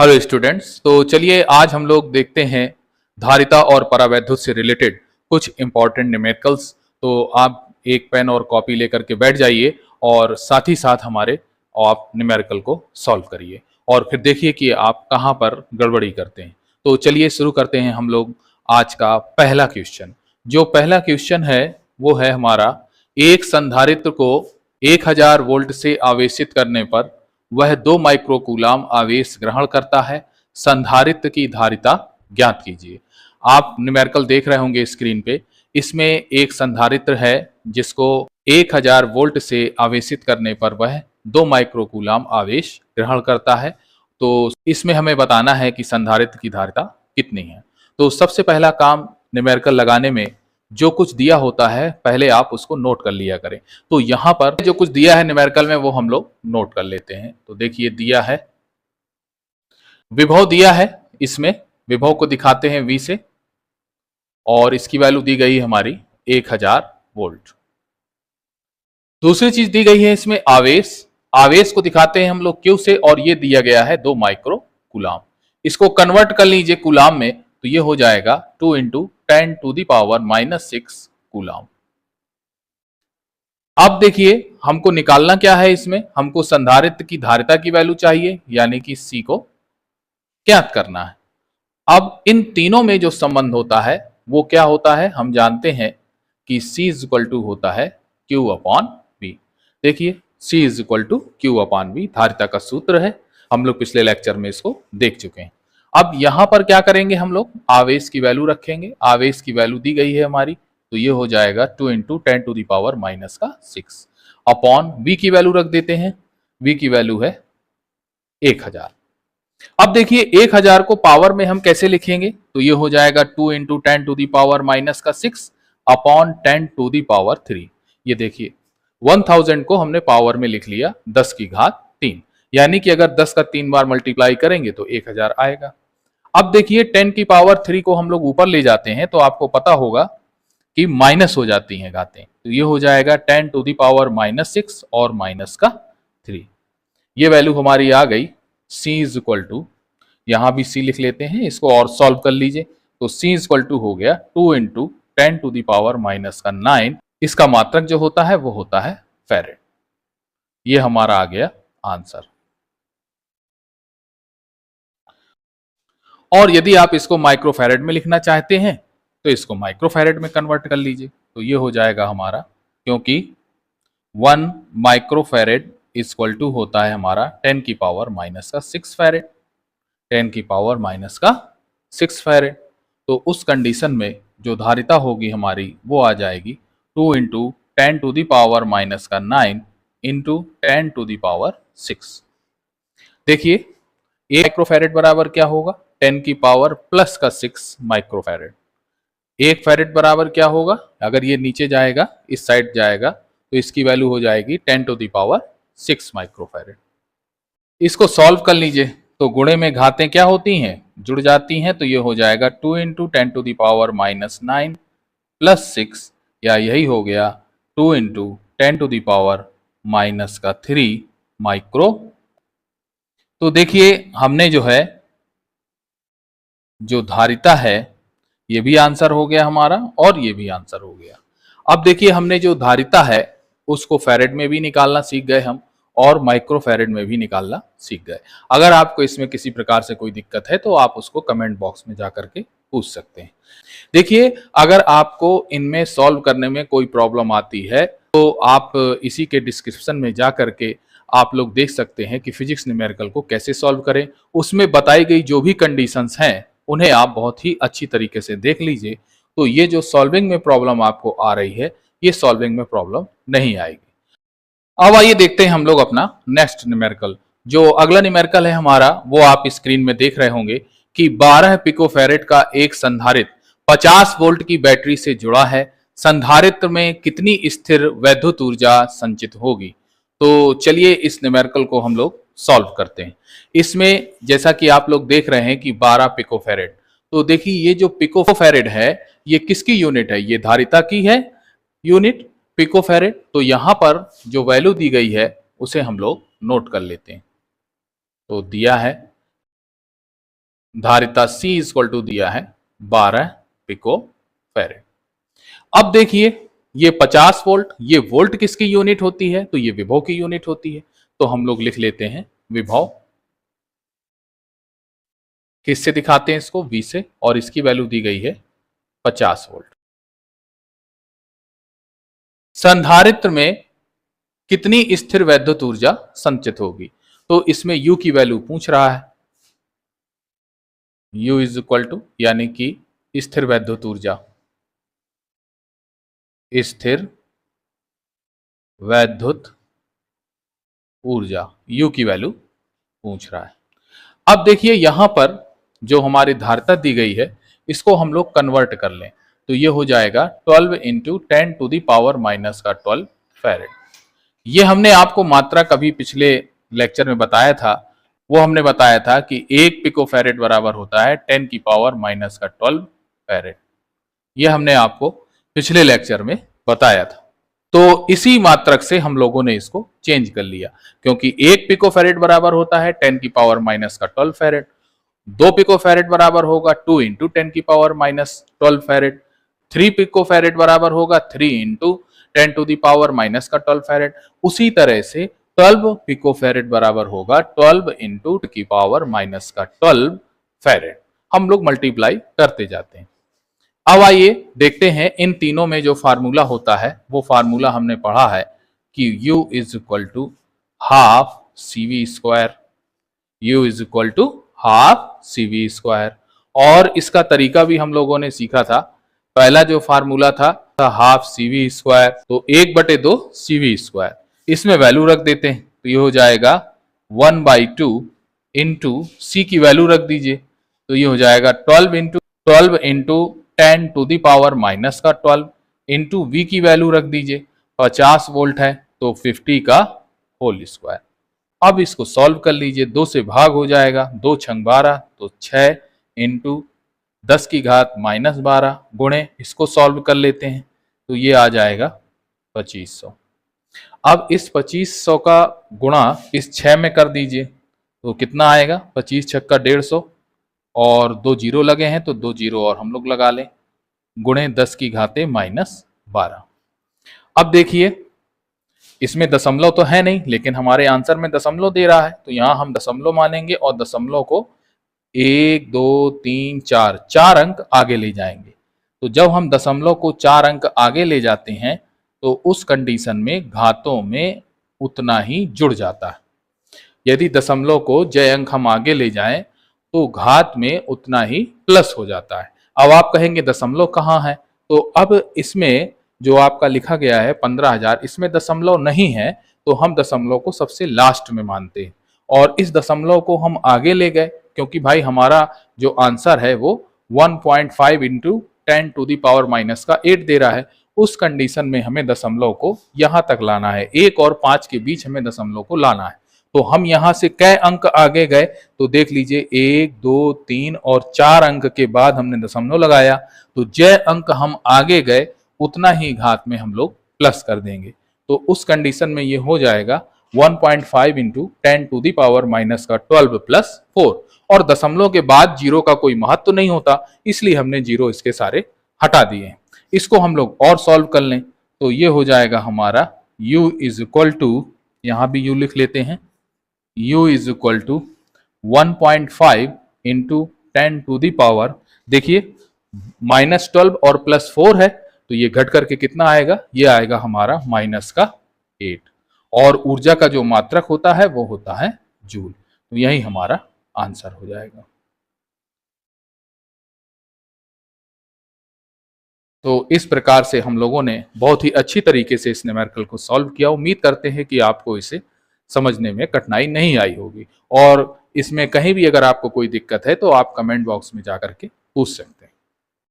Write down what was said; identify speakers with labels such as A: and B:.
A: Hello students. तो चलिए आज हम लोग देखते हैं धारिता और परावैद्युत से रिलेटेड कुछ इंपॉर्टेंट न्यूमेरिकल्स। तो आप एक पेन और कॉपी लेकर के बैठ जाइए और साथ ही साथ हमारे आप न्यूमेरिकल को सॉल्व करिए और फिर देखिए कि आप कहाँ पर गड़बड़ी करते हैं। तो चलिए शुरू करते हैं हम लोग आज का पहला क्वेश्चन। जो पहला क्वेश्चन है वो है हमारा, एक संधारित्र को 1000 वोल्ट से आवेशित करने पर वह 2 माइक्रोकूलाम आवेश ग्रहण करता है। संधारित्र की धारिता ज्ञात कीजिए। आप न्यूमेरिकल देख रहे होंगे स्क्रीन पे। इसमें एक संधारित्र है जिसको 1000 वोल्ट से आवेशित करने पर वह 2 माइक्रोकूलाम आवेश ग्रहण करता है। तो इसमें हमें बताना है कि संधारित्र की धारिता कितनी है। तो सबसे पहला काम न्यूमेरिकल लगाने में जो कुछ दिया होता है पहले आप उसको नोट कर लिया करें। तो यहाँ पर जो कुछ दिया है न्यूमेरिकल में वो हम लोग नोट कर लेते हैं। तो देखिए दिया है, विभव दिया है, इसमें विभव को दिखाते हैं V से और इसकी वैल्यू दी गई हमारी 1000 वोल्ट। दूसरी चीज दी गई है इसमें आवेश, आवेश को दिखाते हैं हम लोग Q से और ये दिया गया है 2 माइक्रो कूलाम। इसको कन्वर्ट कर लीजिए कूलाम में तो ये हो जाएगा 2 × 10⁻⁻⁶ कूलाम। अब देखिए हमको निकालना क्या है, इसमें हमको संधारित्र की धारिता की वैल्यू चाहिए यानी कि C को ज्ञात करना है। अब इन तीनों में जो संबंध होता है वो क्या होता है, हम जानते हैं कि C = होता है Q/V। देखिए C = Q/V धारिता का सूत्र है। हम लोग पिछले लेक्चर में इसको देख चुके हैं। अब यहां पर क्या करेंगे, हम लोग आवेश की वैल्यू रखेंगे। आवेश की वैल्यू दी गई है हमारी तो ये हो जाएगा 2 × 10⁻⁻⁶ अपॉन V की वैल्यू रख देते हैं। V की वैल्यू है 1000। अब देखिए 1000 को पावर में हम कैसे लिखेंगे, तो ये हो जाएगा 2 × 10⁻⁻⁶ अपॉन 10⁻3। ये देखिए 1000 को हमने पावर में लिख लिया 10 की घात 3, यानी कि अगर 10 का 3 बार मल्टीप्लाई करेंगे तो 1000 आएगा। अब देखिए 10⁻3 को हम लोग ऊपर ले जाते हैं तो आपको पता होगा कि माइनस हो जाती हैं घातें, तो ये हो जाएगा 10⁻⁻6 और माइनस का 3। ये वैल्यू हमारी आ गई। C = यहां भी C लिख लेते हैं, इसको और सॉल्व कर लीजिए तो C = हो गया 2 × 10⁻⁹ इसका मात्रक जो होता है वो होता है फैरेड। ये हमारा आ गया आंसर। और यदि आप इसको माइक्रोफैरेड में लिखना चाहते हैं तो इसको माइक्रोफैरेड में कन्वर्ट कर लीजिए तो ये हो जाएगा हमारा, क्योंकि 1 माइक्रोफैरेड = होता है हमारा 10⁻⁻6 फैरेड, 10⁻⁻6 फैरेड। तो उस कंडीशन में जो धारिता होगी हमारी वो आ जाएगी 2 × 10⁻⁹ × 10⁻6। देखिए 1 माइक्रोफैरेड बराबर क्या होगा, 10⁻+6 माइक्रोफैरेड। 1 फैरेड बराबर क्या होगा, अगर ये नीचे जाएगा इस साइड जाएगा तो इसकी वैल्यू हो जाएगी 10⁻6 माइक्रोफैरेड। इसको सॉल्व कर लीजिए तो गुणे में घातें क्या होती हैं, जुड़ जाती हैं, तो ये हो जाएगा 2 × 10⁻⁹ +6 या यही हो गया 2 × 10⁻³ माइक्रो। तो देखिए हमने जो है जो धारिता है ये भी आंसर हो गया हमारा और ये भी आंसर हो गया। अब देखिए हमने जो धारिता है उसको फैरेड में भी निकालना सीख गए हम और माइक्रोफैरेड में भी निकालना सीख गए। अगर आपको इसमें किसी प्रकार से कोई दिक्कत है तो आप उसको कमेंट बॉक्स में जाकर के पूछ सकते हैं। देखिए अगर आपको इनमें सॉल्व करने में कोई प्रॉब्लम आती है तो आप इसी के डिस्क्रिप्शन में जा करके आप लोग देख सकते हैं कि फिजिक्स न्यूमेरिकल को कैसे सॉल्व करें। उसमें बताई गई जो भी कंडीशंस हैं उन्हें आप बहुत ही अच्छी तरीके से देख लीजिए, तो ये जो सॉल्विंग में प्रॉब्लम आपको आ रही है ये सॉल्विंग में प्रॉब्लम नहीं आएगी। अब आइए देखते हैं हम लोग अपना नेक्स्ट न्यूमेरिकल। जो अगला न्यूमेरिकल है हमारा वो आप स्क्रीन में देख रहे होंगे कि 12 पिकोफैरेड का एक संधारित्र 50 वोल्ट की बैटरी से जुड़ा है। संधारित्र में कितनी स्थिर वैद्युत ऊर्जा संचित होगी। तो चलिए इस न्यूमेरिकल को हम लोग सॉल्व करते हैं। इसमें जैसा कि आप लोग देख रहे हैं कि 12 पिकोफैरेड, तो देखिए ये जो पिकोफैरेड है ये किसकी यूनिट है, ये धारिता की है यूनिट पिकोफैरेड। तो यहां पर जो वैल्यू दी गई है उसे हम लोग नोट कर लेते हैं। तो दिया है धारिता C इक्वल टू दिया है 12 पिको फैरेड। अब देखिए ये 50 वोल्ट, ये वोल्ट किसकी यूनिट होती है? तो ये विभव की यूनिट होती है। तो हम लोग लिख लेते हैं विभव, किससे दिखाते हैं इसको? V से, और इसकी वैल्यू दी गई है 50 वोल्ट। संधारित्र में कितनी स्थिर वैद्युत ऊर्जा संचित होगी? तो इसमें U की वैल्यू पूछ रहा है। U इज इक्वल टू, यानी कि स्थिर वैद्युत ऊर्जा, स्थिर वैद्युत ऊर्जा U की वैल्यू पूछ रहा है। अब देखिए यहां पर जो हमारी धारिता दी गई है इसको हम लोग कन्वर्ट कर लें तो ये हो जाएगा 12 into 10 to the power minus का 12 फैरेड। ये हमने आपको मात्रा कभी पिछले लेक्चर में बताया था, वो हमने बताया था कि 1 पिको फैरेड बराबर होता है 10 की पावर माइनस का 12 फैरेड। ये हमने आपको पिछले लेक्चर में बताया था। तो इसी मात्रक से हम लोगों ने इसको चेंज कर लिया, क्योंकि 1 पिको फैरेड बराबर होता है 10 की पावर माइनस का 12 फैरेड, 2 पिको फैरेड बराबर होगा 2 इंटू 10 की power minus 12 farad, 3 picofarad बराबर होगा 3 into 10 to the power minus का 12 फैरेड। उसी तरह से 12 पिको फैरेड बराबर होगा 12 इंटू की पावर माइनस का 12 फैरेड। हम लोग मल्टीप्लाई करते जाते हैं। अब आइए देखते हैं इन तीनों में जो फार्मूला होता है वो फार्मूला हमने पढ़ा है कि U is equal to half CV square, U is equal to half CV square. और इसका तरीका भी हम लोगों ने सीखा था। पहला जो फार्मूला था हाफ CV स्क्वायर, तो 1/2 CV स्क्वायर, इसमें वैल्यू रख देते हैं तो ये हो जाएगा 1/2 इंटू C की वैल्यू रख दीजिए तो ये हो जाएगा 12 into 10 to the power minus का 12 इंटू V की वैल्यू रख दीजिए 50 वोल्ट है तो 50 का होल स्क्वायर। अब इसको सॉल्व कर लीजिए, 2 से भाग हो जाएगा, 2 छंग 12 तो 6 इंटू 10 की घात माइनस 12 गुणे, इसको सॉल्व कर लेते हैं तो ये आ जाएगा 2500। अब इस 2500 का गुणा इस 6 में कर दीजिए तो कितना आएगा? 25 छक्का 150 और 2 जीरो लगे हैं तो 2 जीरो और हम लोग लगा लें, गुणे 10 की घाते माइनस 12। अब देखिए इसमें दशमलव तो है नहीं, लेकिन हमारे आंसर में दशमलव दे रहा है तो यहां हम दशमलव मानेंगे और दशमलव को 1 2 3 4 4 अंक आगे ले जाएंगे। तो जब हम दशमलव को 4 अंक आगे ले जाते हैं तो उस कंडीशन में घातों में उतना ही जुड़ जाता है। यदि दशमलव को जय अंक हम आगे ले जाएं तो घात में उतना ही प्लस हो जाता है। अब आप कहेंगे दशमलव कहाँ है? तो अब इसमें जो आपका लिखा गया है 15,000, इसमें दशमलव नहीं है तो हम दशमलव को सबसे लास्ट में मानते हैं और इस दशमलव को हम आगे ले गए क्योंकि भाई हमारा जो आंसर है वो 1.5 into 10 to the power minus का 8 दे रहा है। उस कंडीशन में हमें दशमलव को यहां तक लाना है, 1 और 5 के बीच हमें दशमलव को लाना है। तो हम यहां से कै अंक आगे गए तो देख लीजिए 1 2 3 और 4 अंक के बाद हमने दशमलव लगाया तो जय अंक हम आगे गए उतना ही घात में हम लोग प्लस कर देंगे। तो उस कंडीशन में ये हो जाएगा 1.5 into 10 to the power minus का 12 प्लस 4। और दशमलव के बाद जीरो का कोई महत्व तो नहीं होता, इसलिए हमने जीरो इसके सारे हटा दिए। इसको हम लोग और सॉल्व कर लें तो ये हो जाएगा हमारा U इज इक्वल टू, यहां भी U लिख लेते हैं, U is equal to 1.5 into 10 to the power, देखिए -12 और +4 है तो ये घट करके कितना आएगा? ये आएगा हमारा माइनस का 8। और ऊर्जा का जो मात्रक होता है वो होता है जूल। तो यही हमारा आंसर हो जाएगा। तो इस प्रकार से हम लोगों ने बहुत ही अच्छी तरीके से इस न्यूमेरिकल को सॉल्व किया। उम्मीद करते हैं कि आपको इसे समझने में कठिनाई नहीं आई होगी और इसमें कहीं भी अगर आपको कोई दिक्कत है तो आप कमेंट बॉक्स में जाकर के पूछ सकते हैं।